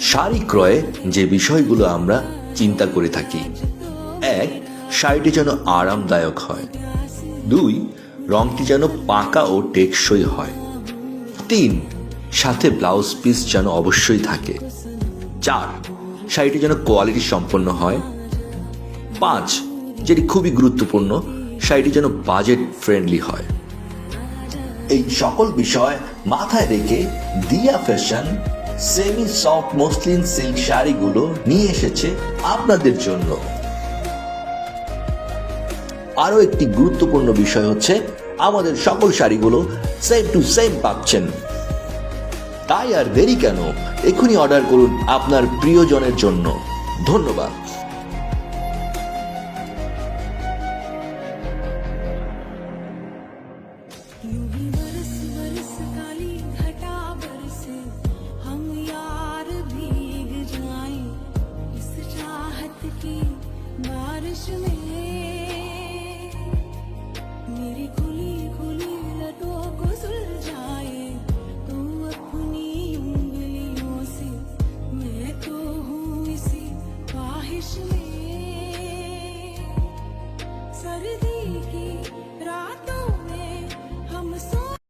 শাড়ি ক্রয়ে যে বিষয়গুলো আমরা চিন্তা করে থাকি: 1. শাড়িটি যেন আরামদায়ক হয়। 2. রংটি যেন পাকা ও টেকসই হয়। 3. সাথে ব্লাউজ পিস যেন অবশ্যই থাকে। 4. শাড়িটি যেন কোয়ালিটি সম্পন্ন হয়। 5. যেটি খুবই গুরুত্বপূর্ণ, শাড়িটি যেন বাজেট ফ্রেন্ডলি হয়। এই সকল বিষয় মাথায় রেখে দিয়া fashion semi soft muslin silk শাড়িগুলো নিয়ে এসেছে আপনাদের জন্য। আরো একটি গুরুত্বপূর্ণ বিষয় হচ্ছে, আমাদের সকল শাড়িগুলো সেম টু সেম পাচ্ছেন। তাই আর দেরি কেন, এখনই অর্ডার করুন আপনার প্রিয়জনের জন্য। ধন্যবাদ। यूं ही बरस बरस काली घटा बरसे, हम यार भीग जाएं इस चाहत की बारिश में। मेरी खुली खुली लटों को सुलझाए तू अपनी उंगलियों से, मैं तो हूँ इसी ख्वाहिश में। सर्दी की रातों में हम सो